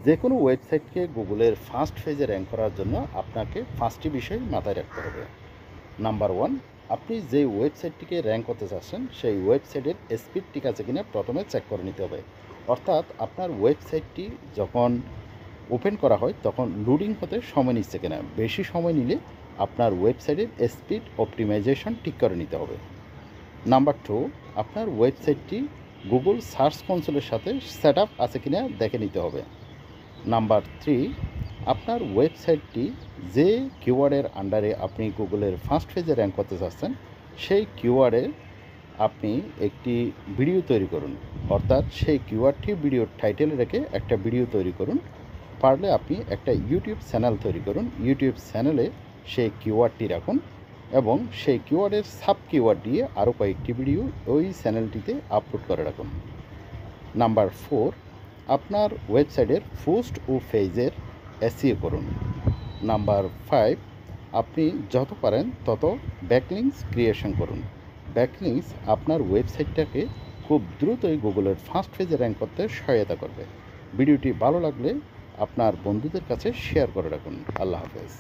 যে কোনো ওয়েবসাইটকে গুগলের ফার্স্ট পেজে র্যাঙ্ক করার জন্য আপনাকে 5টি বিষয় মাথায় রাখতে হবে। নাম্বার 1, আপনি যে ওয়েবসাইটটিকে র্যাঙ্ক করতে চাচ্ছেন সেই ওয়েবসাইটের স্পিড ঠিক আছে কিনা প্রথমে চেক করে নিতে হবে। অর্থাৎ আপনার ওয়েবসাইটটি যখন ওপেন করা হয় তখন লোডিং হতে সময় নিচ্ছে কিনা। বেশি সময় নিলে আপনার ওয়েবসাইটের স্পিড অপটিমাইজেশন ঠিক করে নিতে হবে। নাম্বার 2, আপনার ওয়েবসাইটটি গুগল সার্চ কনসোলের সাথে সেট আপ আছে কিনা দেখে নিতে হবে। নাম্বার 3, আপনার ওয়েবসাইটটি যে কিওয়ার্ডের আন্ডারে আপনি গুগলের ফার্স্ট পেজে র্যাঙ্ক করতে চাচ্ছেন সেই কিওয়ার্ডে আপনি একটি ভিডিও তৈরি করুন। অর্থাৎ সেই কিওয়ার্ডটি ভিডিওর টাইটেল রেখে একটা ভিডিও তৈরি করুন। পারলে আপনি একটা ইউটিউব চ্যানেল তৈরি করুন। ইউটিউব চ্যানেলে সেই কিওয়ার্ডটি রাখুন এবং সেই কিওয়ার্ডের সাব কিওয়ার্ড দিয়ে আরও কয়েকটি ভিডিও ওই চ্যানেলটিতে আপলোড করে রাখুন। নাম্বার 4, আপনার ওয়েবসাইটের পোস্ট ও পেজের এসইও করুন। নাম্বার 5, আপনি যত পারেন তত ব্যাকলিংস ক্রিয়েশন করুন। ব্যাকলিংস আপনার ওয়েবসাইটটাকে খুব দ্রুতই গুগলের ফার্স্ট পেজে র্যাঙ্ক করতে সহায়তা করবে। ভিডিওটি ভালো লাগলে আপনার বন্ধুদের কাছে শেয়ার করে রাখুন। আল্লাহ হাফেজ।